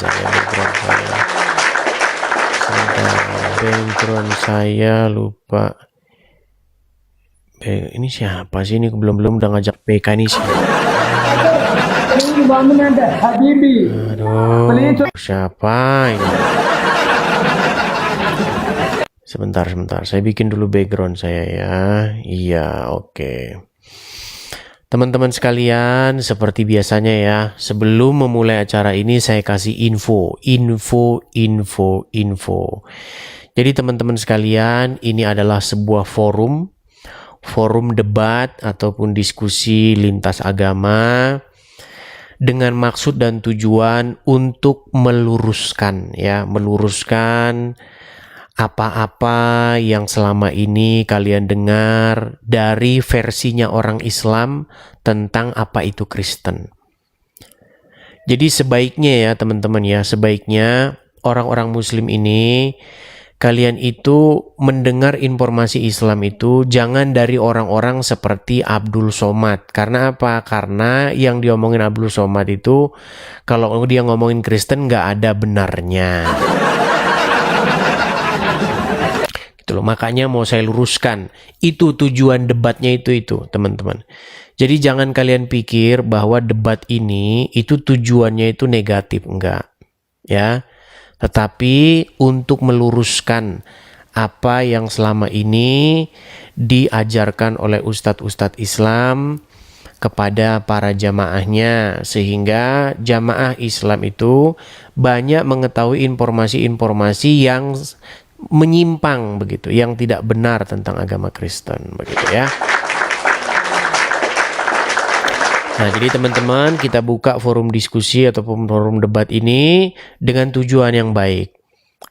saya background saya. Sebentar, background saya lupa. Ini siapa sih? Ini belum udah ngajak PK ini sih. Aduh, siapa ini? Sebentar, saya bikin dulu background saya ya. Iya, oke. Teman-teman sekalian, seperti biasanya ya, sebelum memulai acara ini saya kasih info. Jadi teman-teman sekalian, ini adalah sebuah forum debat ataupun diskusi lintas agama dengan maksud dan tujuan untuk meluruskan apa-apa yang selama ini kalian dengar dari versinya orang Islam tentang apa itu Kristen. Jadi sebaiknya ya teman-teman ya, sebaiknya orang-orang Muslim ini kalian itu mendengar informasi Islam itu jangan dari orang-orang seperti Abdul Somad. Karena apa? Karena yang diomongin Abdul Somad itu kalau dia ngomongin Kristen nggak ada benarnya. Gitu loh. Makanya mau saya luruskan. Itu tujuan debatnya itu teman-teman. Jadi jangan kalian pikir bahwa debat ini itu tujuannya itu negatif. Enggak. Ya. Tetapi untuk meluruskan apa yang selama ini diajarkan oleh ustadz-ustadz Islam kepada para jamaahnya, sehingga jamaah Islam itu banyak mengetahui informasi-informasi yang menyimpang begitu, yang tidak benar tentang agama Kristen begitu ya. Nah, jadi teman-teman, kita buka forum diskusi ataupun forum debat ini dengan tujuan yang baik.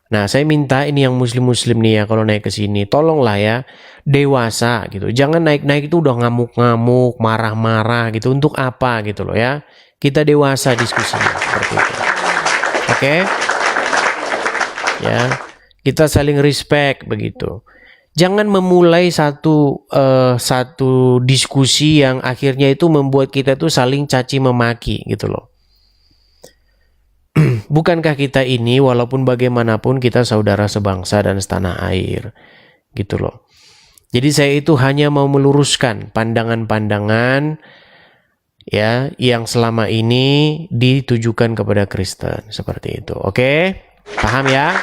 Nah, saya minta ini yang muslim-muslim nih ya, kalau naik ke sini, tolonglah ya, dewasa gitu. Jangan naik-naik itu udah ngamuk-ngamuk, marah-marah gitu. Untuk apa gitu loh ya. Kita dewasa diskusinya, seperti itu. Oke? Ya, kita saling respect begitu. Jangan memulai satu diskusi yang akhirnya itu membuat kita tuh saling caci memaki gitu loh. Bukankah kita ini walaupun bagaimanapun kita saudara sebangsa dan setanah air gitu loh. Jadi saya itu hanya mau meluruskan pandangan-pandangan ya yang selama ini ditujukan kepada Kristen seperti itu. Oke? Paham ya?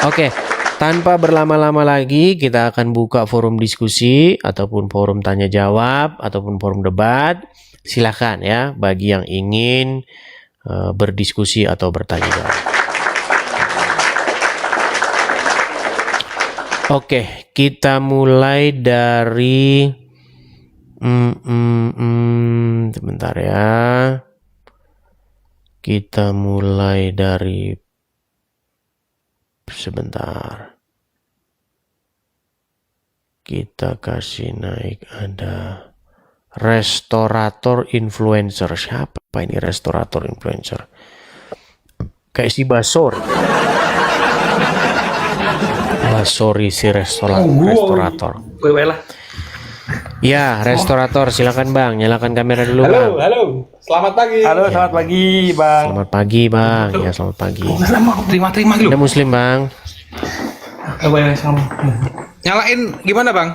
Oke. Tanpa berlama-lama lagi, kita akan buka forum diskusi ataupun forum tanya jawab ataupun forum debat. Silakan ya bagi yang ingin berdiskusi atau bertanya jawab. Oke, kita mulai dari sebentar ya. Kita mulai dari sebentar. Kita kasih naik ada restorator influencer. Siapa ini restorator influencer? Kayak si Basori. Basori si restorator. Ya, restorator, silakan Bang, nyalakan kamera dulu. Halo, Bang. halo. Selamat pagi. Halo, selamat pagi, Bang. Selamat pagi, Bang. Ya, selamat pagi. Terima gitu. Ada Muslim, Bang. Nyalain gimana, Bang?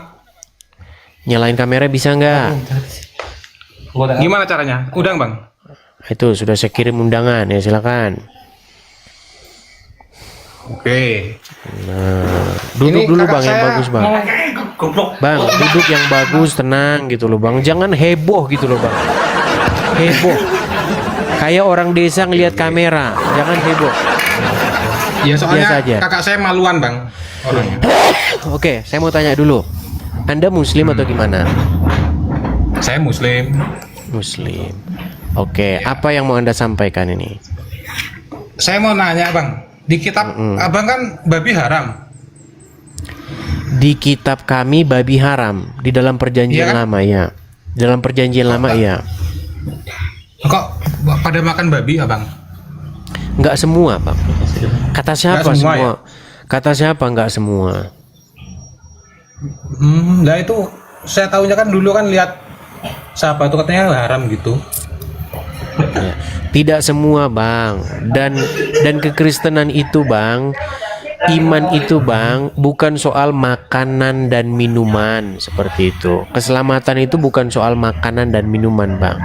Nyalain kamera bisa nggak? Gimana caranya? Udang, Bang. Itu sudah saya kirim undangan ya, silakan. Oke. Nah, duduk Ini dulu kakak Bang yang saya- bagus Bang. Bang, duduk yang bagus, tenang gitu loh Bang. Jangan heboh gitu loh Bang. Heboh. Kayak orang desa ngelihat kamera. Jangan heboh. Ya soalnya Biasa aja. kakak saya maluan, Bang. Orangnya. Oke, saya mau tanya dulu. Anda Muslim atau gimana? Saya Muslim. Muslim. Oke, apa yang mau Anda sampaikan ini? Saya mau nanya, Bang. Di kitab Abang kan babi haram. Di kitab kami babi haram di dalam perjanjian Iya kan? lama ya. Di dalam perjanjian lama ya. Kok pada makan babi, Abang? Enggak semua, Bang. Kata siapa Nggak semua, semua? Kata siapa enggak semua? Nah itu saya tahunya kan dulu kan lihat siapa itu katanya haram gitu. Ya, tidak semua bang, dan kekristenan itu bang, iman itu bang, bukan soal makanan dan minuman seperti itu. Keselamatan itu bukan soal makanan dan minuman bang.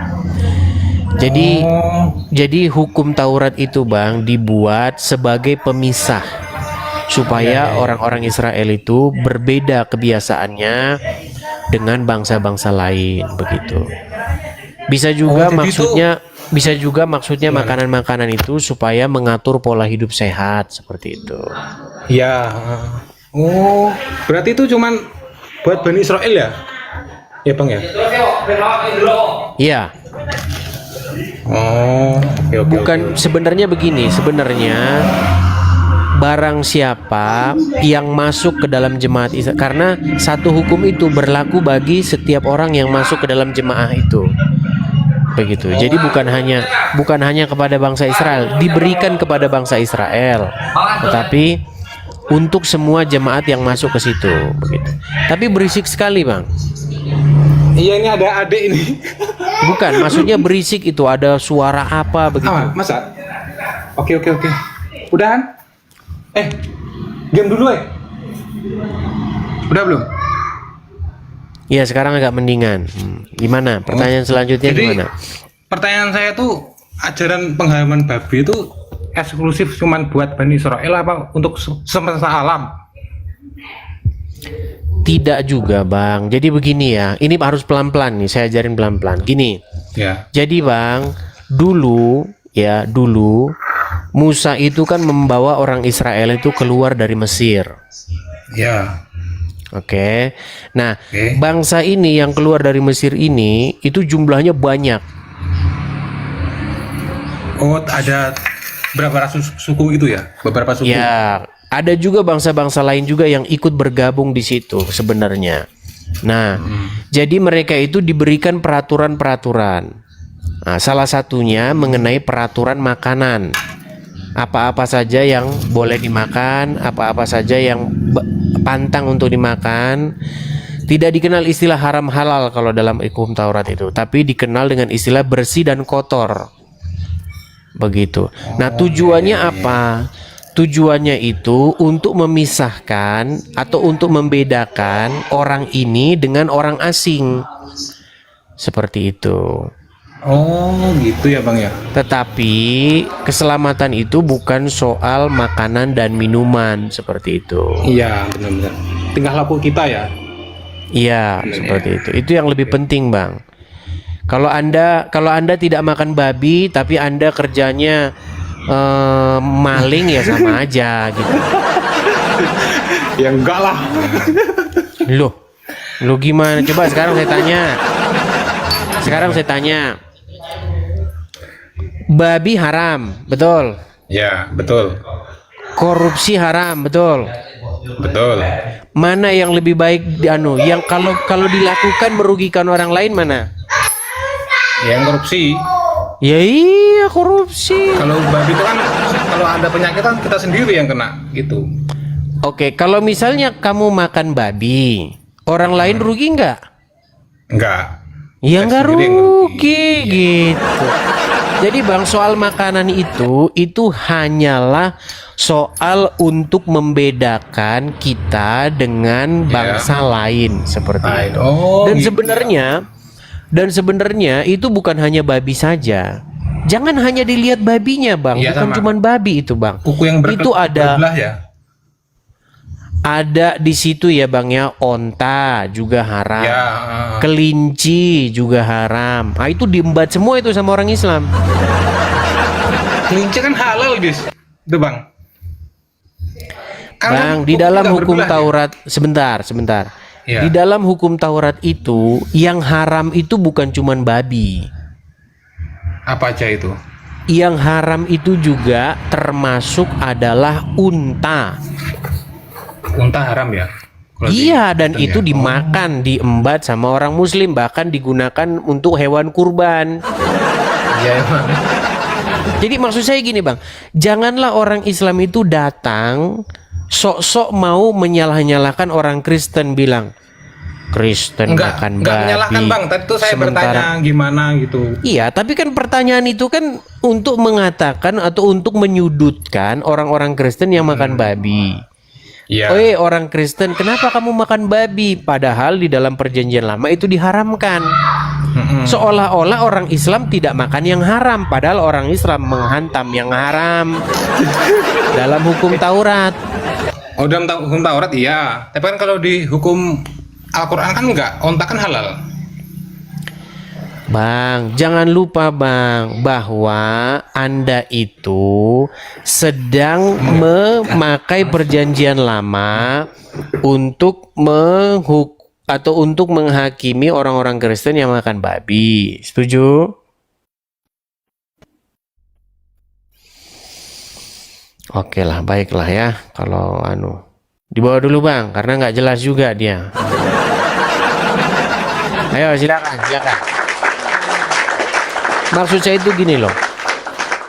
Jadi hukum Taurat itu bang dibuat sebagai pemisah supaya orang-orang Israel itu berbeda kebiasaannya dengan bangsa-bangsa lain begitu. Bisa juga maksudnya makanan-makanan itu supaya mengatur pola hidup sehat seperti itu. Ya. Oh, berarti itu cuman buat Bani Israel ya? Ya bang ya? Iya. Oh, oke. Bukan, sebenarnya begini, sebenarnya barang siapa yang masuk ke dalam jemaat Israel, karena satu hukum itu berlaku bagi setiap orang yang masuk ke dalam jemaah itu. Begitu. Jadi bukan hanya kepada bangsa Israel, diberikan kepada bangsa Israel, tetapi untuk semua jemaat yang masuk ke situ, begitu. Tapi berisik sekali, Bang. Iya, ini ada adik ini. Bukan, maksudnya berisik itu ada suara apa begitu. Masa? Oke. Udahan? Game dulu Udah belum? Iya, sekarang agak mendingan. Gimana? Pertanyaan selanjutnya gimana? Pertanyaan saya tuh, ajaran pengharaman babi itu eksklusif cuman buat Bani Israel apa untuk semesta alam? Tidak juga, Bang. Jadi begini ya, ini harus pelan-pelan nih, saya ajarin pelan-pelan. Gini. Ya. Jadi, Bang, dulu Musa itu kan membawa orang Israel itu keluar dari Mesir. Ya. Oke. Nah, bangsa ini yang keluar dari Mesir ini itu jumlahnya banyak. Oh, ada berapa ratus suku itu ya? Beberapa suku. Ya, ada juga bangsa-bangsa lain juga yang ikut bergabung di situ sebenarnya. Nah, jadi mereka itu diberikan peraturan-peraturan. Nah, salah satunya mengenai peraturan makanan. Apa-apa saja yang boleh dimakan, apa-apa saja yang pantang untuk dimakan. Tidak dikenal istilah haram halal kalau dalam hukum Taurat itu, tapi dikenal dengan istilah bersih dan kotor. Begitu. Nah, tujuannya apa? Tujuannya itu untuk memisahkan atau untuk membedakan orang ini dengan orang asing. Seperti itu. Oh, gitu ya, Bang ya. Tetapi keselamatan itu bukan soal makanan dan minuman seperti itu. Iya, benar-benar. Tingkah laku kita ya. Iya, seperti itu. Itu yang lebih penting, Bang. Kalau Anda tidak makan babi tapi Anda kerjanya maling, ya sama aja gitu. Ya enggak lah. Loh gimana? Coba sekarang saya tanya. Babi haram, betul? Ya, betul. Korupsi haram, betul? Betul. Mana yang lebih baik yang kalau dilakukan merugikan orang lain mana? Yang korupsi. Ya iya, korupsi. Kalau babi itu kan kalau ada penyakit kan kita sendiri yang kena gitu. Oke, kalau misalnya kamu makan babi, orang lain rugi nggak? Enggak. Ya Saya nggak sendiri yang rugi gitu. Jadi Bang, soal makanan itu hanyalah soal untuk membedakan kita dengan bangsa lain seperti itu. Dan gitu. sebenarnya itu bukan hanya babi saja. Jangan hanya dilihat babinya, Bang. Ya, bukan cuma babi itu, Bang. Kuku yang itu berbelah ya. Ada di situ ya, Bang ya, onta juga haram. Ya, Kelinci juga haram. Ah, itu diembat semua itu sama orang Islam. kelinci kan halal, Bis. Itu, Bang. Bang, di dalam hukum Taurat, sebentar. Ya. Di dalam hukum Taurat itu yang haram itu bukan cuman babi. Apa aja itu? Yang haram itu juga termasuk adalah unta. Unta haram ya? Iya, dan itu dimakan, diembat sama orang Muslim, bahkan digunakan untuk hewan kurban. Iya, emang. Jadi maksud saya gini, Bang, janganlah orang Islam itu datang sok-sok mau menyalah-nyalahkan orang Kristen, bilang Kristen makan Enggak babi. menyalahkan Bang. Tadi tuh saya bertanya gimana gitu. Iya, tapi kan pertanyaan itu kan untuk mengatakan atau untuk menyudutkan orang-orang Kristen yang makan babi. Iya. Oi, orang Kristen, kenapa kamu makan babi? Padahal di dalam perjanjian lama itu diharamkan. Seolah-olah orang Islam tidak makan yang haram, padahal orang Islam menghantam yang haram dalam hukum Taurat. Oh, dalam hukum Taurat iya. Tapi kan kalau di hukum Al-Quran kan enggak, onta kan halal. Bang, jangan lupa Bang, bahwa Anda itu sedang memakai perjanjian lama untuk untuk menghakimi orang-orang Kristen yang makan babi. Setuju? Oke lah, baiklah ya. Kalau dibawa dulu Bang, karena nggak jelas juga dia. Ayo silakan. Maksud saya itu gini loh.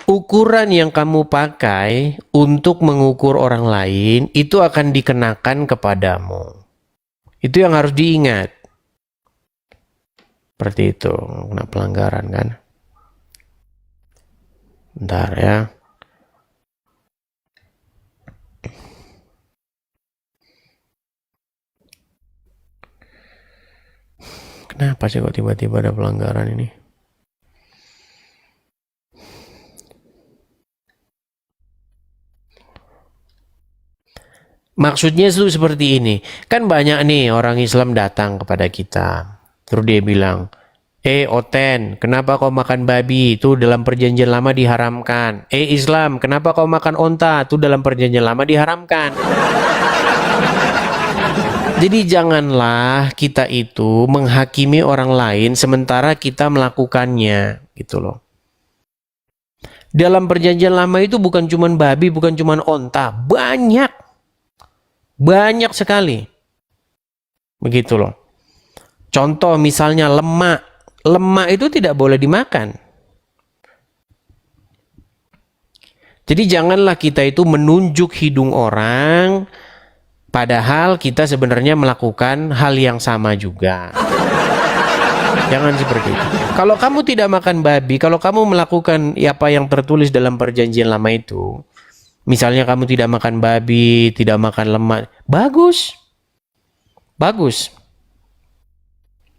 Ukuran yang kamu pakai untuk mengukur orang lain itu akan dikenakan kepadamu. Itu yang harus diingat. Seperti itu, kena pelanggaran kan. Bentar ya. Kenapa sih kok tiba-tiba ada pelanggaran ini? Maksudnya itu seperti ini. Kan banyak nih orang Islam datang kepada kita. Terus dia bilang, Oten, kenapa kau makan babi? Itu dalam perjanjian lama diharamkan. Islam, kenapa kau makan onta? Itu dalam perjanjian lama diharamkan. Jadi janganlah kita itu menghakimi orang lain sementara kita melakukannya, gitu loh. Dalam perjanjian lama itu bukan cuma babi, bukan cuma onta, banyak sekali. Begitu loh. Contoh misalnya lemak. Lemak itu tidak boleh dimakan. Jadi janganlah kita itu menunjuk hidung orang padahal kita sebenarnya melakukan hal yang sama juga. Jangan seperti itu. Kalau kamu tidak makan babi, kalau kamu melakukan apa yang tertulis dalam perjanjian lama itu, misalnya kamu tidak makan babi, tidak makan lemak, bagus.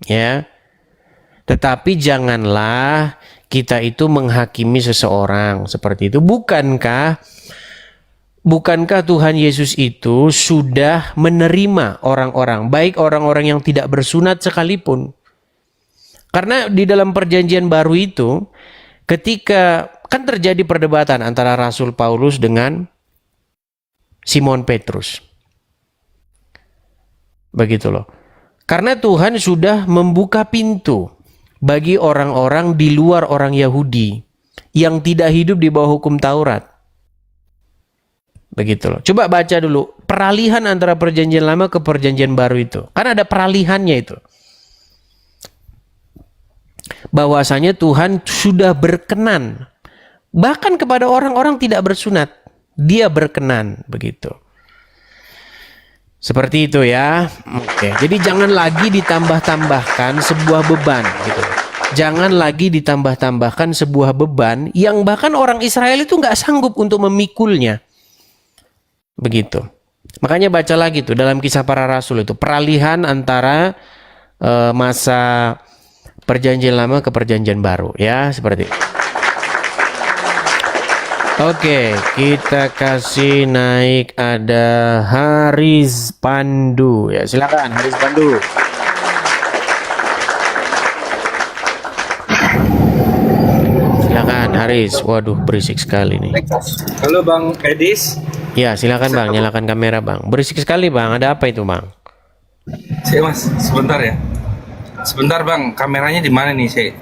Ya. Tetapi janganlah kita itu menghakimi seseorang seperti itu. Bukankah Tuhan Yesus itu sudah menerima orang-orang, baik orang-orang yang tidak bersunat sekalipun. Karena di dalam perjanjian baru itu, ketika kan terjadi perdebatan antara Rasul Paulus dengan Simon Petrus. Begitu loh. Karena Tuhan sudah membuka pintu bagi orang-orang di luar orang Yahudi yang tidak hidup di bawah hukum Taurat. Begitu loh. Coba baca dulu peralihan antara perjanjian lama ke perjanjian baru itu. Kan ada peralihannya itu. Bahwasanya Tuhan sudah berkenan bahkan kepada orang-orang tidak bersunat. Dia berkenan begitu. Seperti itu ya. Oke. Jadi jangan lagi ditambah-tambahkan sebuah beban gitu. Jangan lagi ditambah-tambahkan sebuah beban yang bahkan orang Israel itu nggak sanggup untuk memikulnya. Begitu. Makanya baca lagi tuh dalam Kisah Para Rasul itu peralihan antara masa perjanjian lama ke perjanjian baru ya, seperti itu. Oke, kita kasih naik ada Haris Pandu ya, silakan Haris Pandu. Silakan Haris. Waduh, berisik sekali nih. Halo Bang Edis. Ya, silakan Bang, nyalakan kamera Bang. Berisik sekali Bang, ada apa itu Bang? Saya Mas, sebentar ya. Sebentar Bang, kameranya di mana nih saya?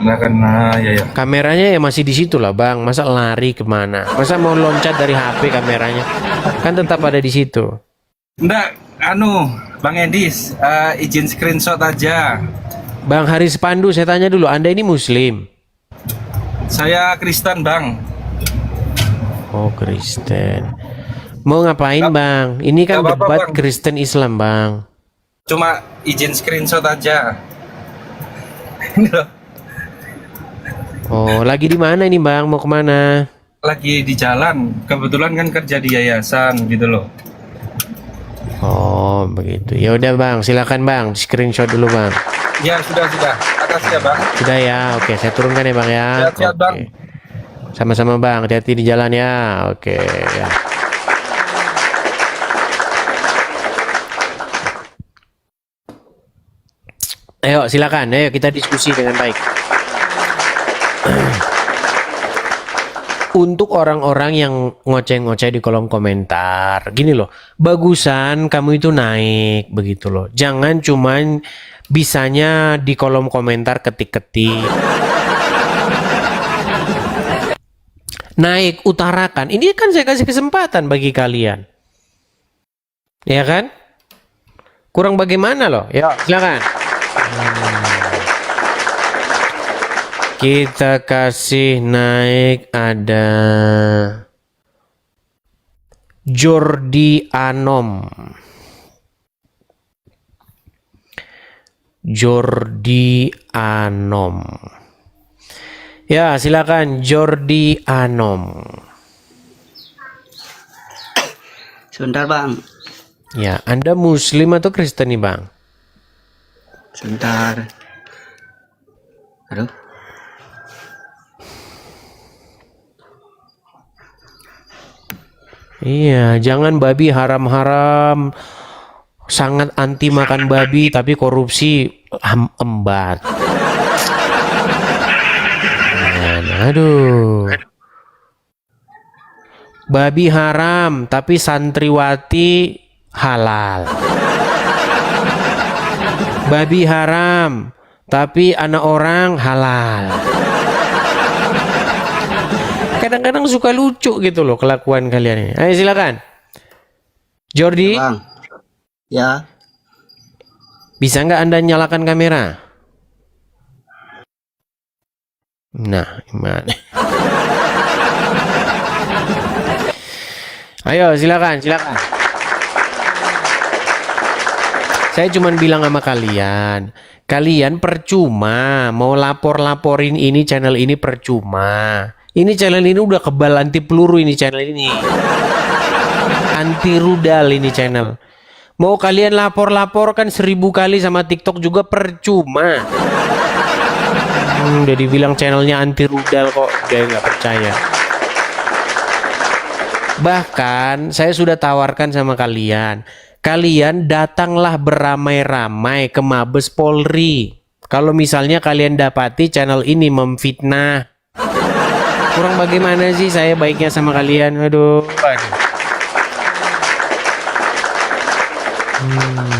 Ya. Kameranya ya masih di situ lah Bang. Masa lari kemana? Masa mau loncat dari HP kameranya? Kan tetap ada di situ. Enggak, Bang Edis, izin screenshot aja. Bang Haris Pandu, saya tanya dulu, Anda ini Muslim? Saya Kristen Bang. Oh, Kristen. Mau ngapain Bang? Ini kan Gak apa-apa, debat Bang. Kristen Islam Bang. Cuma izin screenshot aja. Ini loh, Oh, lagi di mana ini Bang? Mau kemana? lagi di jalan. Kebetulan kan kerja di yayasan gitu loh. Oh, begitu. Ya udah Bang, silakan Bang, screenshot dulu Bang. Ya sudah. Makasih ya bang. Sudah ya, oke, saya turunkan ya Bang ya. Sehat-sehat, Bang. Oke. Sama-sama Bang, hati-hati di jalan ya. Oke, ya. Ayo, silakan. Ayo kita diskusi dengan baik. Untuk orang-orang yang ngoceh-ngoceh di kolom komentar, gini loh, bagusan kamu itu naik begitu loh. Jangan cuman bisanya di kolom komentar ketik-ketik. Naik, utarakan. Ini kan saya kasih kesempatan bagi kalian. Ya kan? Kurang bagaimana loh? Ya, silakan. Kita kasih naik ada Jordi Anom. Jordi Anom. Ya, silakan Jordi Anom. Sebentar bang, Ya, Anda Muslim atau Kristen nih, Bang? sebentar. Aduh, Iya, jangan babi haram-haram. Sangat anti makan babi, tapi korupsi embat. Dan, aduh. Babi haram, tapi santriwati halal. Babi haram, tapi anak orang halal. Kadang-kadang suka lucu gitu loh kelakuan kalian ini. Ayo silakan. Jordi, bang. Ya, bisa nggak Anda nyalakan kamera? Nah, gimana? Ayo silakan. Saya cuma bilang sama kalian percuma mau laporin ini channel ini percuma. Ini channel ini udah kebal anti peluru ini channel ini. Anti rudal ini channel. Mau kalian laporkan 1000 kali sama TikTok juga percuma. Udah dibilang channelnya anti rudal kok dia nggak percaya. Bahkan saya sudah tawarkan sama kalian datanglah beramai-ramai ke Mabes Polri. Kalau misalnya kalian dapati channel ini memfitnah. Kurang bagaimana sih saya baiknya sama kalian? Aduh.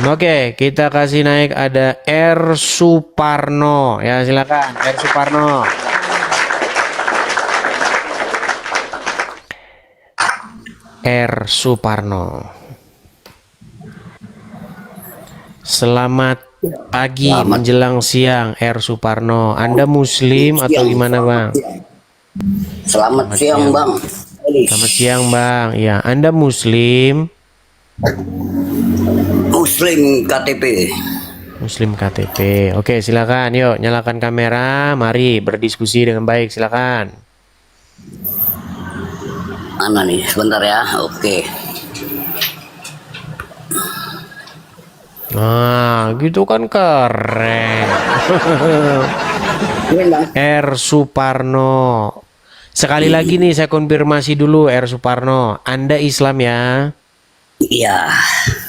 Oke, kita kasih naik ada R Suparno. Ya, silakan R Suparno. R Suparno. Selamat pagi menjelang siang R Suparno. Anda Muslim atau gimana, Bang? selamat siang bang. Selamat siang, Bang. Ya, Anda Muslim? Muslim KTP. Muslim KTP. Oke, silakan. Yuk, nyalakan kamera. Mari berdiskusi dengan baik. Silakan. Mana nih? Sebentar ya. Oke. Nah, gitu kan keren. R Suparno. Sekali lagi nih saya konfirmasi dulu R Suparno. Anda Islam ya? Iya.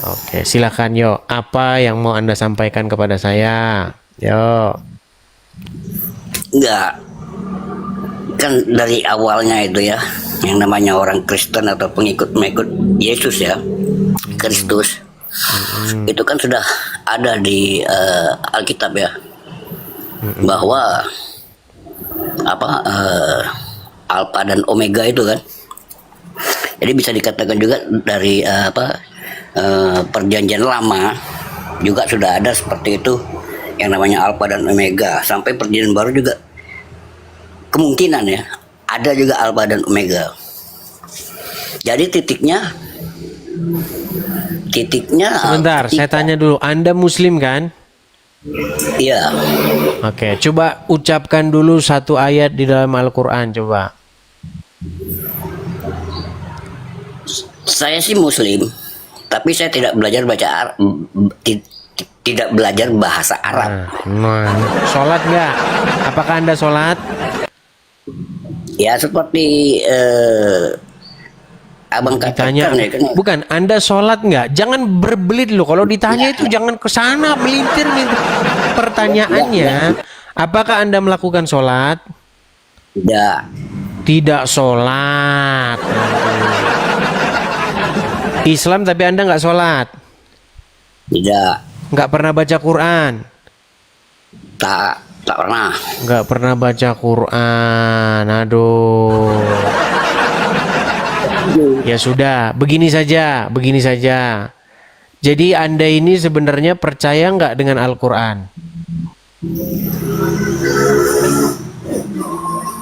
Oke, silakan yo. Apa yang mau Anda sampaikan kepada saya? Yo. Enggak. Kan dari awalnya itu ya, yang namanya orang Kristen atau pengikut Yesus ya, Kristus. Itu kan sudah ada di Alkitab ya. Bahwa Alpha dan Omega itu kan. Jadi bisa dikatakan juga dari perjanjian lama juga sudah ada seperti itu yang namanya Alpha dan Omega. Sampai perjanjian baru juga kemungkinan ya ada juga Alpha dan Omega. Jadi titiknya Titiknya Sebentar, saya tanya dulu. Anda Muslim kan? iya. Oke, coba ucapkan dulu satu ayat di dalam Al-Quran, coba. Saya sih Muslim, tapi saya tidak belajar tidak belajar bahasa Arab. Nah, sholat nggak? Apakah Anda sholat? Ya seperti abang Ditanya, katakan ya kan. bukan, Anda sholat nggak? Jangan berbelit loh. Kalau ditanya itu jangan ke sana melintir nih. Pertanyaannya, apakah Anda melakukan sholat? Tidak. Tidak sholat. Islam tapi Anda nggak sholat, Tidak. nggak pernah baca Quran, Tak pernah. nggak pernah baca Quran. Aduh. Ya sudah, begini saja, begini saja. Jadi Anda ini sebenarnya percaya nggak dengan Al-Quran?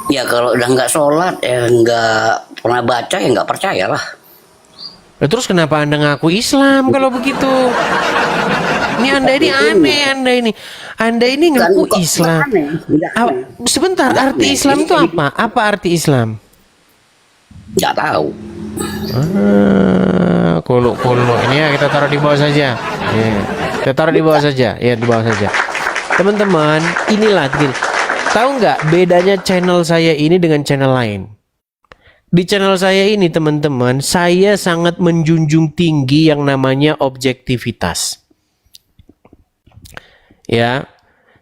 Ya kalau udah nggak sholat, nggak pernah baca, ya nggak percaya lah. Lah, terus kenapa Anda ngaku Islam kalau begitu? Ini Anda ini aneh, Anda ini ngaku Kok Islam. aneh? Nggak Ah, aneh. sebentar, arti Islam itu apa? Apa arti Islam? Nggak tahu. Kulu ini ya kita taruh di bawah saja. Ya, kita taruh di bawah saja. Ya, di bawah saja. Teman-teman, inilah gini. Tahu nggak bedanya channel saya ini dengan channel lain? Di channel saya ini, teman-teman, saya sangat menjunjung tinggi yang namanya objektivitas. Ya,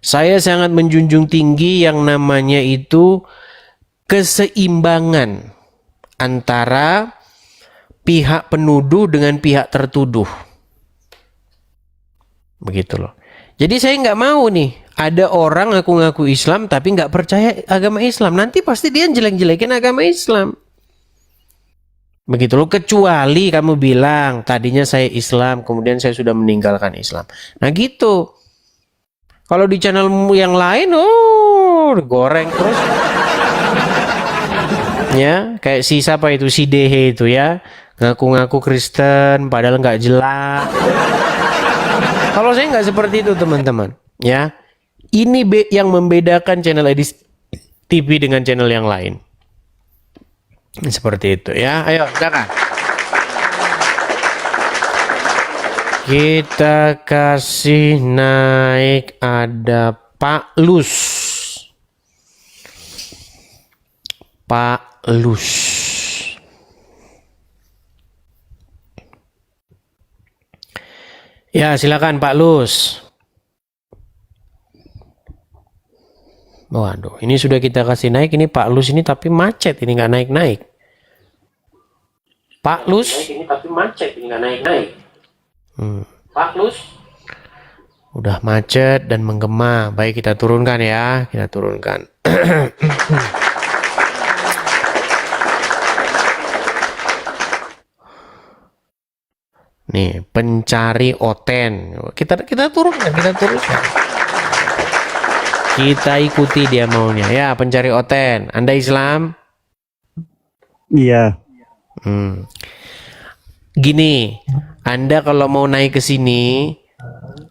saya sangat menjunjung tinggi yang namanya itu keseimbangan antara pihak penuduh dengan pihak tertuduh. Begitu loh. Jadi saya nggak mau nih ada orang ngaku-ngaku Islam tapi nggak percaya agama Islam. Nanti pasti dia jelek-jelekin agama Islam. Begitu loh. Kecuali kamu bilang tadinya saya Islam, kemudian saya sudah meninggalkan Islam. Nah gitu. Kalau di channelmu yang lain, goreng terus. Ya, kayak si siapa itu, si Dehe itu ya, ngaku-ngaku Kristen padahal nggak jelas. Kalau saya nggak seperti itu, teman-teman, ya. Ini yang membedakan channel Edis TV dengan channel yang lain. Seperti itu ya. Ayo, silakan. Kita kasih naik, ada Pak Lus. Pak Lus. Ya, silakan Pak Lus. Waduh, ini sudah kita kasih naik. Ini Pak Lus ini tapi macet. Ini nggak naik-naik. Pak Lus. Ini tapi macet. Ini nggak naik-naik. Pak Lus. Udah macet dan menggema. Baik, kita turunkan ya. Kita turunkan. Nih, pencari oten. Kita turunkan, kita turunkan. Kita ikuti dia maunya. Ya, pencari oten. Anda Islam? Iya. Gini, Anda kalau mau naik ke sini,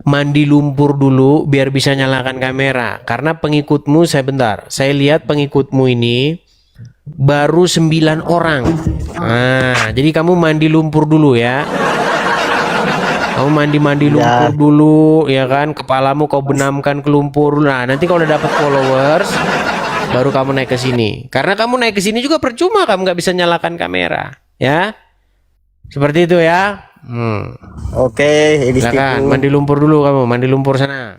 mandi lumpur dulu biar bisa nyalakan kamera. Karena pengikutmu, saya lihat pengikutmu ini baru 9 orang. Nah, jadi kamu mandi lumpur dulu ya. Kamu mandi lumpur dulu, ya kan? Kepalamu kau benamkan ke lumpur. Nah, nanti kalau udah dapat followers, baru kamu naik ke sini. Karena kamu naik ke sini juga percuma, kamu nggak bisa nyalakan kamera, ya? Seperti itu ya. Oke, ini Silakan, mandi lumpur dulu kamu, mandi lumpur sana.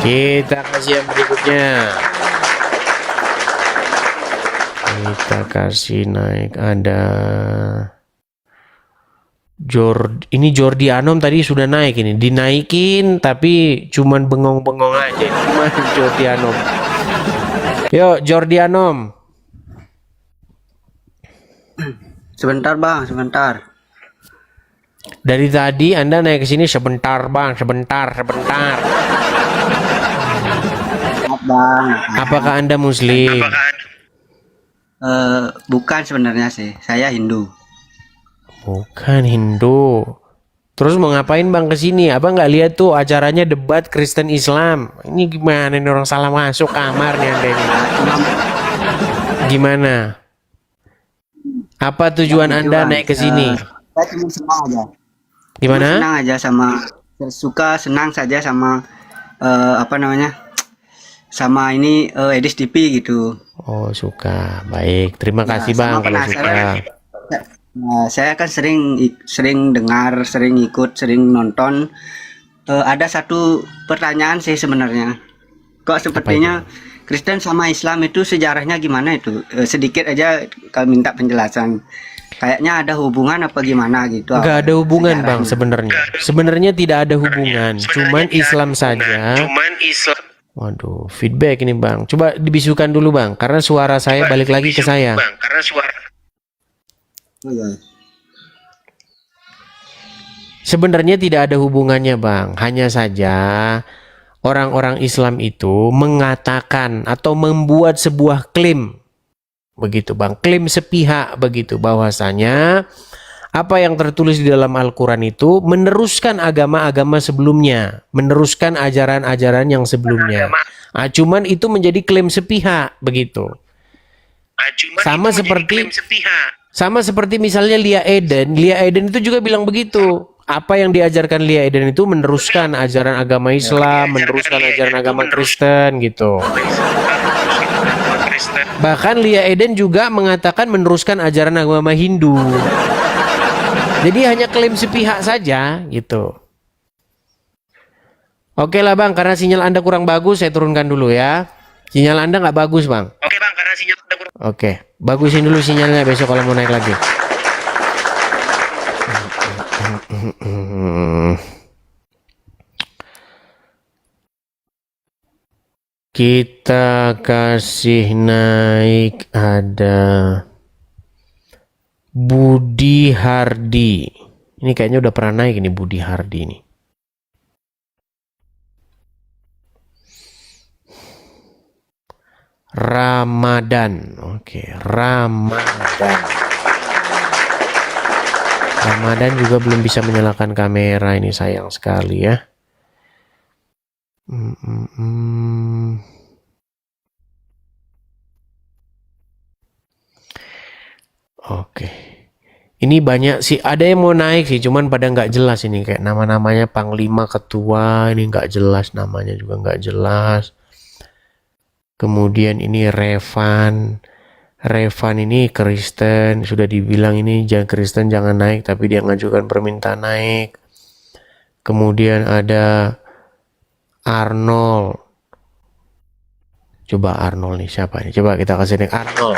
Kita kasih yang berikutnya. Kita kasih naik, ada ini Jordi Anom tadi sudah naik ini, dinaikin tapi cuman bengong-bengong aja. Gimana Jordi Anom? Yuk Jordi Anom. Sebentar bang, sebentar. Dari tadi Anda naik ke sini sebentar bang, sebentar. Maaf bang. Apakah Anda Muslim? Bukan sebenarnya sih, saya Hindu. Bukan Hindu. Terus mau ngapain bang kesini? Abang nggak lihat tuh acaranya debat Kristen Islam. Ini gimana nih, orang salah masuk kamar nih anda ini. Gimana? Apa tujuan anda naik ke sini? Saya cuma senang aja. Gimana? Senang aja sama senang saja sama apa namanya? Sama ini Edis TV gitu. Oh suka, baik. Terima kasih bang sama kalau penasaran. suka. Nah, saya kan sering dengar, sering ikut, sering nonton. Ada satu pertanyaan sih sebenarnya. Kok sepertinya Kristen sama Islam itu sejarahnya gimana itu? Sedikit aja kalau minta penjelasan. Kayaknya ada hubungan apa gimana gitu. Nggak ada hubungan bang sejarahnya. sebenarnya. Sebenarnya tidak ada hubungan. Cuman Islam saja. Waduh, feedback ini bang. Coba dibisukan dulu bang, karena suara saya balik lagi ke saya. Oh, iya. Sebenarnya tidak ada hubungannya bang. Hanya saja orang-orang Islam itu mengatakan atau membuat sebuah klaim. Begitu bang, klaim sepihak begitu, bahwasanya apa yang tertulis di dalam Al-Quran itu meneruskan agama-agama sebelumnya, meneruskan ajaran-ajaran yang sebelumnya. Cuman itu menjadi klaim sepihak begitu. Sama seperti misalnya Lia Eden itu juga bilang begitu. Apa yang diajarkan Lia Eden itu meneruskan ajaran agama Islam, meneruskan ajaran agama Kristen gitu. Bahkan Lia Eden juga mengatakan meneruskan ajaran agama Hindu. Jadi hanya klaim sepihak saja gitu. Oke lah bang, karena sinyal Anda kurang bagus, saya turunkan dulu ya. Sinyal Anda nggak bagus bang. Oke bang, karena sinyal Anda kurang. Oke, bagusin dulu sinyalnya besok kalau mau naik lagi. Kita kasih naik ada Budi Hardi. Ini kayaknya udah pernah naik ini Budi Hardi ini. Ramadan. Oke, Ramadan. Ramadan juga belum bisa menyalakan kamera, ini sayang sekali ya. Oke. Ini banyak sih, ada yang mau naik sih, cuman pada nggak jelas ini, kayak nama-namanya Panglima Ketua, ini nggak jelas, namanya juga nggak jelas. Kemudian ini Revan ini Kristen, sudah dibilang ini jangan Kristen jangan naik, tapi dia ngajukan permintaan naik. Kemudian ada Arnold. Coba Arnold nih siapa nih? Coba kita kasih naik Arnold.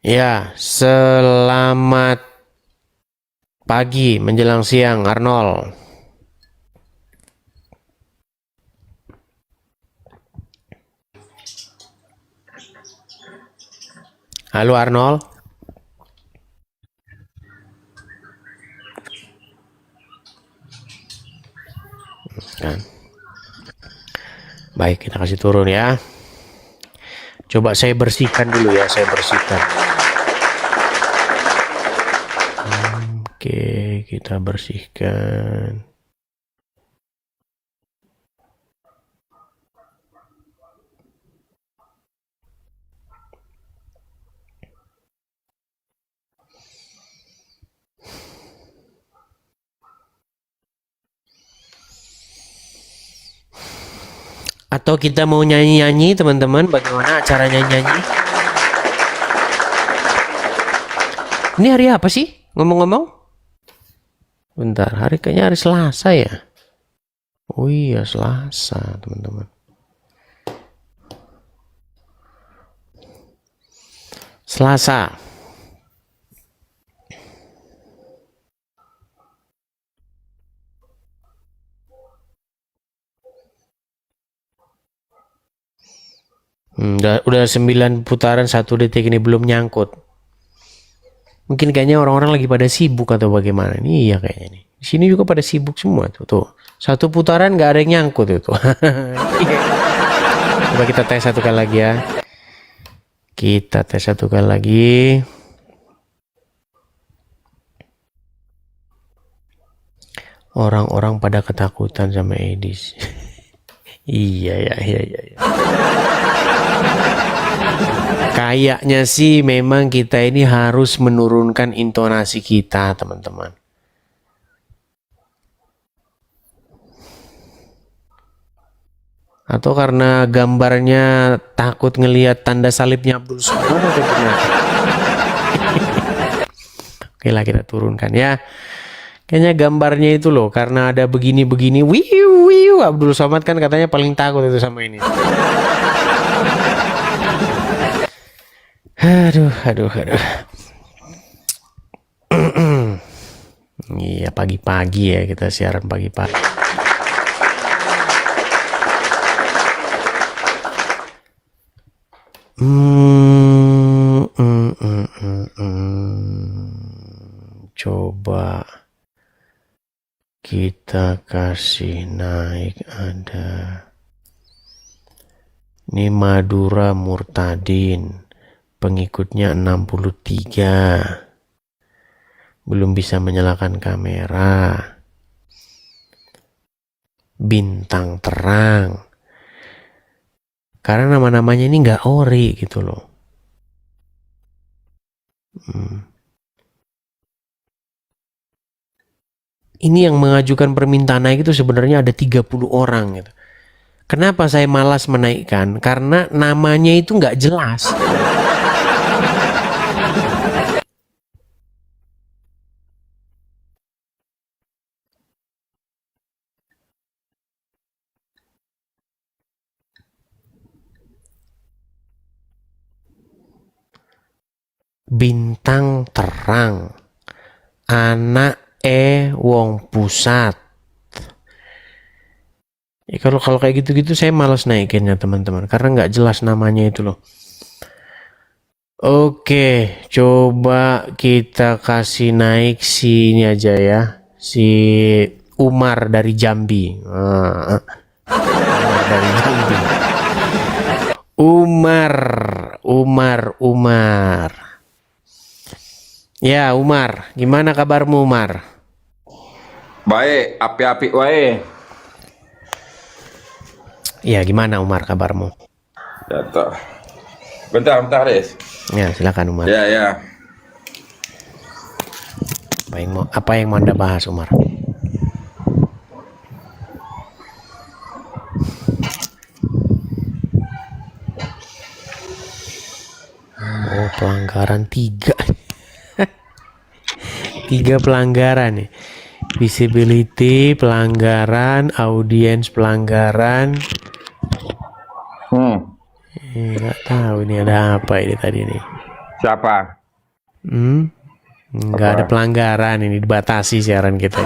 Ya, selamat pagi menjelang siang Arnold. Halo Arnold. Kan. Baik, kita kasih turun ya. Coba saya bersihkan dulu ya, saya bersihkan. Oke, kita bersihkan. Atau kita mau nyanyi-nyanyi teman-teman, bagaimana acara nyanyi-nyanyi? Ini hari apa sih? Ngomong-ngomong? Bentar, kayaknya hari Selasa ya? Oh iya, Selasa teman-teman. Selasa. Udah 9 putaran 1 detik ini belum nyangkut. Mungkin kayaknya orang-orang lagi pada sibuk atau bagaimana. Ini iya kayaknya nih. Di sini juga pada sibuk semua tuh. Tuh. Satu putaran nggak ada yang nyangkut tuh. Coba kita tes satu kali lagi ya. Kita tes satu kali lagi. Orang-orang pada ketakutan sama Edis. Iya. Kayaknya sih memang kita ini harus menurunkan intonasi kita, teman-teman. Atau karena gambarnya takut ngelihat tanda salibnya Abdul Somad atau gimana? Oke lah, kita turunkan ya. Kayaknya gambarnya itu loh, karena ada begini-begini, wiu, Abdul Somad kan katanya paling takut itu sama ini. Aduh. Iya, pagi-pagi ya, kita siaran pagi-pagi. Coba kita kasih naik ada. Ini Madura Murtadin. Pengikutnya 63. Belum bisa menyalakan kamera. Bintang terang. Karena nama-namanya ini nggak ori gitu loh. Ini yang mengajukan permintaan naik itu sebenarnya ada 30 orang gitu. Kenapa saya malas menaikkan? Karena namanya itu nggak jelas. Bintang terang. Anak wong pusat. Kalau kayak gitu-gitu saya malas naikinnya, teman-teman, karena nggak jelas namanya itu loh. Oke, coba kita kasih naik si ini aja ya, si Umar dari Jambi. Umar dari Jambi. Umar. Ya, Umar, gimana kabarmu, Umar? Baik, api-api wae. Ya, gimana Umar kabarmu? Ya toh. Bentar, Riz. Ya, silakan Umar. Ya. Apa yang mau Anda bahas, Umar? Oh, pelanggaran 3. 3 pelanggaran nih. Visibility pelanggaran, audience pelanggaran. Nggak tahu ini ada apa ini tadi nih. Siapa? Nggak ada pelanggaran, ini dibatasi siaran kita.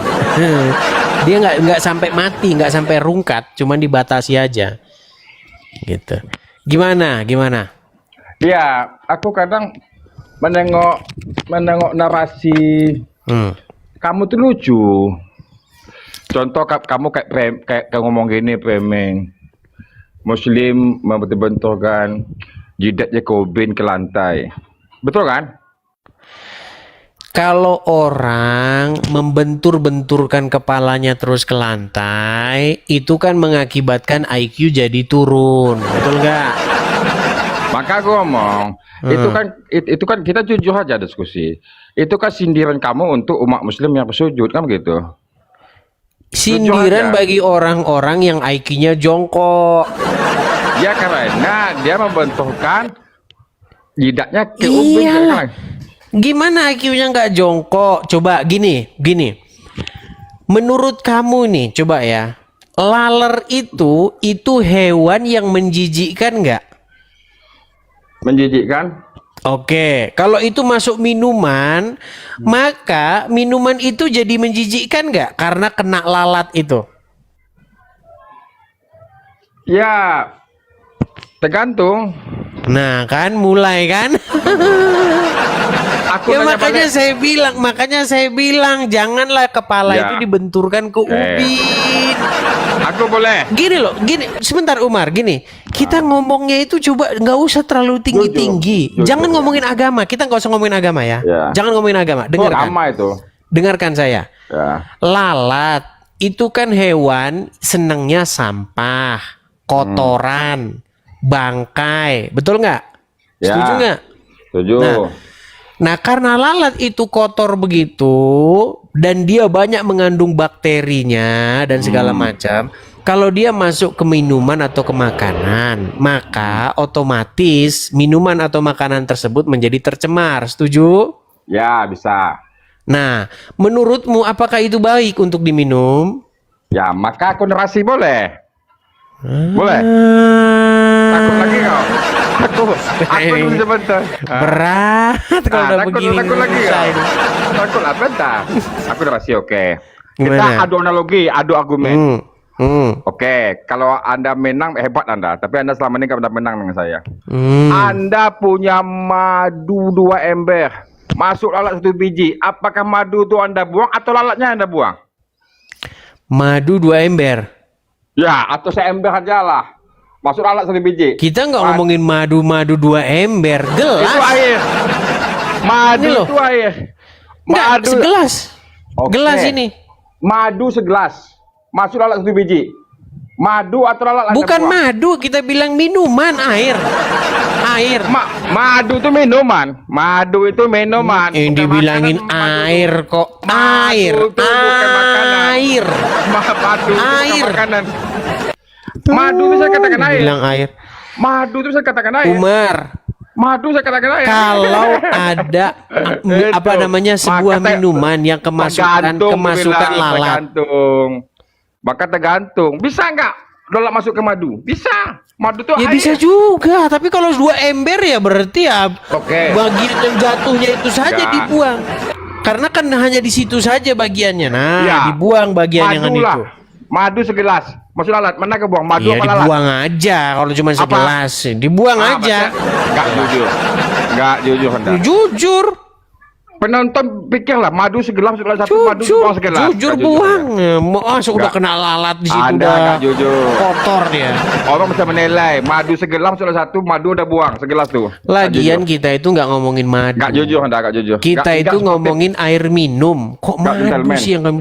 Dia nggak sampai mati, nggak sampai rungkat, cuman dibatasi aja. Gitu. Gimana? Ya, aku kadang menengok narasi kamu tuh lucu. Contoh kamu kayak ngomong gini, framing Muslim membenturkan jidat Jakobin ke lantai. Betul kan? Kalau orang membentur-benturkan kepalanya terus ke lantai, itu kan mengakibatkan IQ jadi turun, betul nggak? Maka aku ngomong, itu kan kita jujur aja diskusi. Itu kan sindiran kamu untuk umat Muslim yang bersujud, kan begitu? Sindiran bagi orang-orang yang IQ-nya jongkok. Ya karena dia membenturkan jidatnya ke ubin. Iyalah. Gimana IQ-nya nggak jongkok? Coba gini. Menurut kamu nih, coba ya. Laler itu hewan yang menjijikkan nggak? Menjijikkan? Oke, kalau itu masuk minuman, maka minuman itu jadi menjijikkan nggak? Karena kena lalat itu. Ya, tergantung. Nah kan mulai kan. Aku Ya nanya balik. makanya saya bilang janganlah kepala Ya. itu dibenturkan ke ubin. Aku boleh. Gini loh, gini sebentar Umar, gini kita ngomongnya itu coba nggak usah terlalu tinggi-tinggi. Jujur, Jangan ya. ngomongin agama, kita nggak usah ngomongin agama ya. Ya. Jangan ngomongin agama. Itu Dengarkan, lama itu. dengarkan saya. Ya. Lalat itu kan hewan senangnya sampah, kotoran, bangkai, betul nggak? Ya. Setuju nggak? Setuju. Nah, karena lalat itu kotor begitu dan dia banyak mengandung bakterinya dan segala macam, kalau dia masuk ke minuman atau ke makanan, maka otomatis minuman atau makanan tersebut menjadi tercemar. Setuju? Ya, bisa. Nah, menurutmu apakah itu baik untuk diminum? Ya, maka aku narasi boleh. Boleh. Takut lagi kau. Aku dulu sebentar. Berat kalau udah begini. Takut lagi susah kau. ini. Takut lah, bentar. Aku narasi oke. Gimana? Kita adu analogi, adu argumen. Hmm. Oke, kalau Anda menang hebat Anda, tapi Anda selama ini nggak pernah menang dengan saya. Hmm. Anda punya madu 2 ember, masuk lalat 1 biji. Apakah madu itu Anda buang atau lalatnya Anda buang? Madu 2 ember. Ya, atau seember aja lah. Masuk lalat 1 biji. Kita nggak ngomongin madu 2 ember, Itu gelas. air. Madu Ini loh. itu air. Nggak, Madu segelas. Oke. Gelas ini. Madu segelas. Masuk lalat 1 biji. Madu atau lalat Anda Bukan buang? madu, kita bilang minuman, air. Air. Madu itu minuman. Madu itu minuman. Yang Bukan dibilangin makanan, madu itu. air kok. Air. Madu itu bukan makanan. Air. Madu itu bukan Air. makanan. Madu itu saya katakan air. Bilang air. Madu itu saya katakan air. Umar, Madu saya katakan air. kalau ada apa Itu. namanya sebuah Maka minuman yang kemasukan lalat. Tergantung. Maka tergantung. Bisa nggak lalat masuk ke madu? Bisa. Madu tuh Ya air. bisa juga, tapi kalau 2 ember ya berarti ya Oke. bagian yang jatuhnya itu saja Enggak. dibuang. Karena kan hanya di situ saja bagiannya. Nah, Ya. dibuang bagian yang Madu lah. itu. Madu segelas. Masuk lalat. Mana ke buang? Madu Iya apa lalat? dibuang aja kalau cuma Apa? segelas. Dibuang aja. Enggak jujur. Enggak jujur Anda. Jujur, Penonton pikirlah madu segelas satu madu jujur, buang segelas. jujur Nggak buang. Masuk udah Nggak. kena lalat di situ Anda udah nggak jujur. kotor dia. Orang bisa menilai madu segelas satu madu udah buang segelas tuh. Lagian kita itu nggak ngomongin madu. Enggak jujur Anda, enggak jujur. Kita Nggak- itu nggak ngomongin air minum. Kok Nggak madu gentleman. sih yang kami?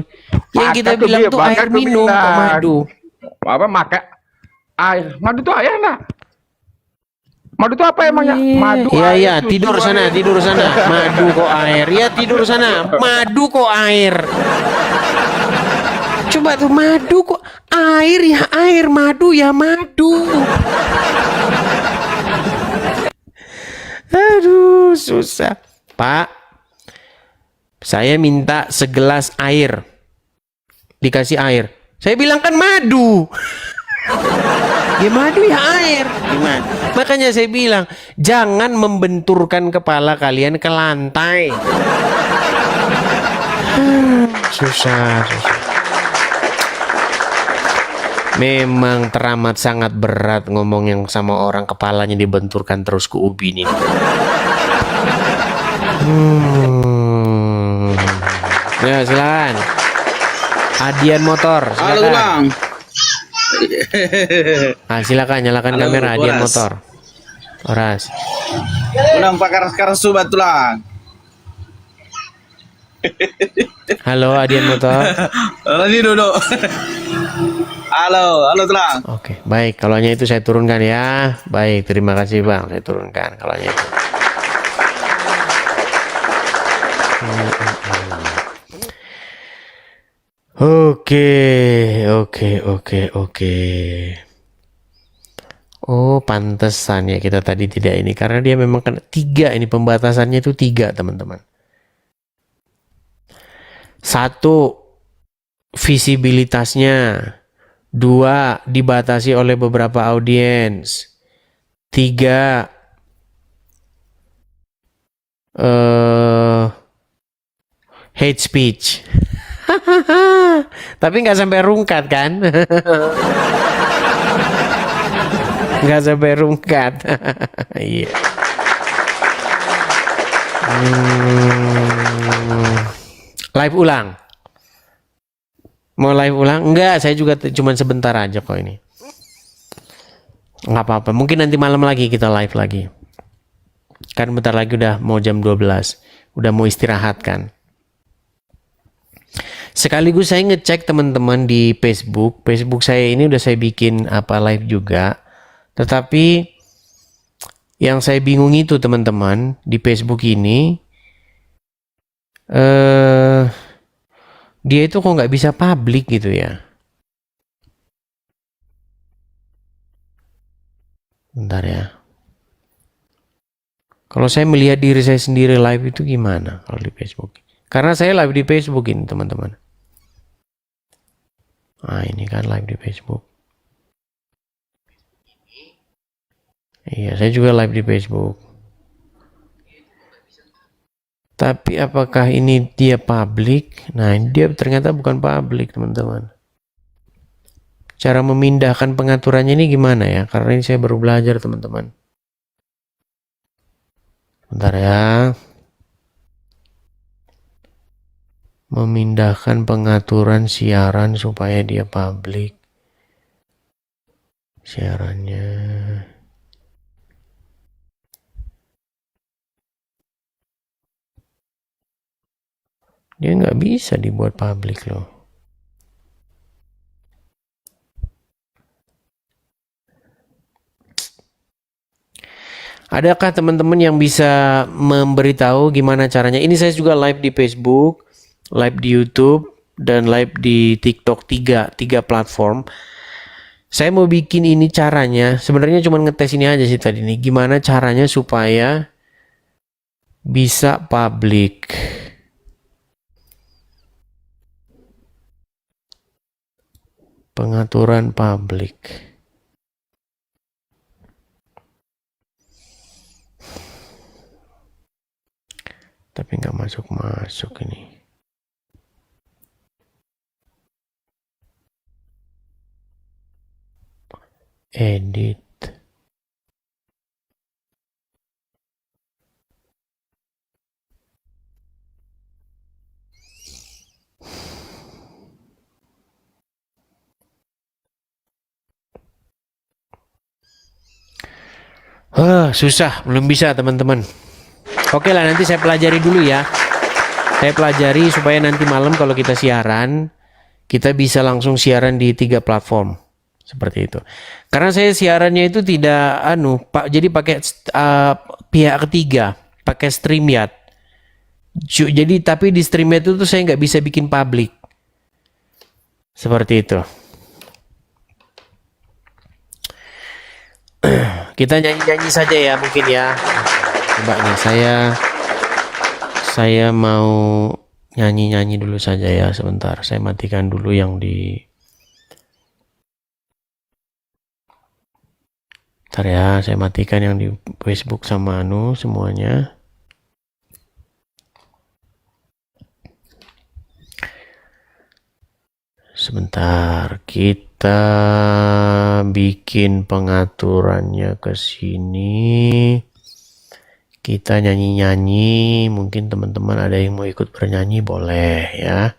Yang Maka kita tuh bilang dia- tuh maka air tuh minum kok bilang. madu. apa maka air madu tuh air enggak? Madu tuh apa emangnya? Madu Iya air, iya, susu, tidur air. sana, tidur sana. Madu kok air. Ya tidur sana. Madu kok air. Coba tuh madu kok air ya air, madu ya madu. Aduh, susah. Pak, saya minta segelas air. Dikasih air. Saya bilang kan madu. Ya madu ya air. Gimana? Makanya saya bilang jangan membenturkan kepala kalian ke lantai. Susah. Memang teramat sangat berat ngomong yang sama orang kepalanya dibenturkan terus ke ubin ini. Ya silakan. Adian motor. Halo Silakan. Bang. Silakan nyalakan Halo, kamera Adian Boras. motor. Oras. Unang pakar-pakar subat tulang. Halo Adian motor. Ini duduk. Halo tulang. Oke, baik. Kalau hanya itu saya turunkan ya. Baik, terima kasih Bang. Saya turunkan kalau hanya itu. Oke. Oh, pantesan ya kita tadi tidak ini karena dia memang kena 3 ini pembatasannya itu 3 teman-teman. 1 visibilitasnya, 2 dibatasi oleh beberapa audiens, 3 hate speech. Tapi nggak sampai rungkat kan? Nggak sampai rungkat. Iya. Live ulang. Mau live ulang? Enggak, saya juga cuman sebentar aja kok ini. Nggak apa-apa. Mungkin nanti malam lagi kita live lagi. Kan bentar lagi udah mau jam 12. Udah mau istirahat kan. Sekaligus saya ngecek teman-teman di Facebook. Facebook saya ini udah saya bikin live juga. Tetapi yang saya bingung itu teman-teman di Facebook ini, dia itu kok nggak bisa publik gitu ya. Bentar ya. Kalau saya melihat diri saya sendiri live itu gimana kalau di Facebook? Karena saya live di Facebook ini teman-teman. Nah ini kan live di Facebook. Iya, saya juga live di Facebook. Tapi apakah ini dia publik? Nah, dia ternyata bukan publik, teman-teman. Cara memindahkan pengaturannya ini gimana ya? Karena ini saya baru belajar, teman-teman. Bentar ya. Memindahkan pengaturan siaran supaya dia publik. Siarannya. Dia nggak bisa dibuat publik loh. Adakah teman-teman yang bisa memberitahu gimana caranya? Ini saya juga live di Facebook, live di YouTube, dan live di TikTok, tiga platform. Saya mau bikin ini caranya, sebenarnya cuma ngetes ini aja sih tadi nih. Gimana caranya supaya bisa publik. Pengaturan publik. Tapi nggak masuk ini. Edit. Susah, belum bisa teman-teman. Oke lah, nanti saya pelajari dulu ya. Saya pelajari supaya nanti malam kalau kita siaran, kita bisa langsung siaran di 3 platform. Seperti itu. Karena saya siarannya itu tidak jadi pakai pihak ketiga, pakai StreamYard. Jadi tapi di StreamYard itu saya nggak bisa bikin publik. Seperti itu. Kita nyanyi-nyanyi saja ya mungkin ya. Coba nih saya mau nyanyi-nyanyi dulu saja ya sebentar. Saya matikan dulu yang di. Bentar ya, saya matikan yang di Facebook sama semuanya. Sebentar, kita bikin pengaturannya ke sini. Kita nyanyi-nyanyi, mungkin teman-teman ada yang mau ikut bernyanyi boleh ya.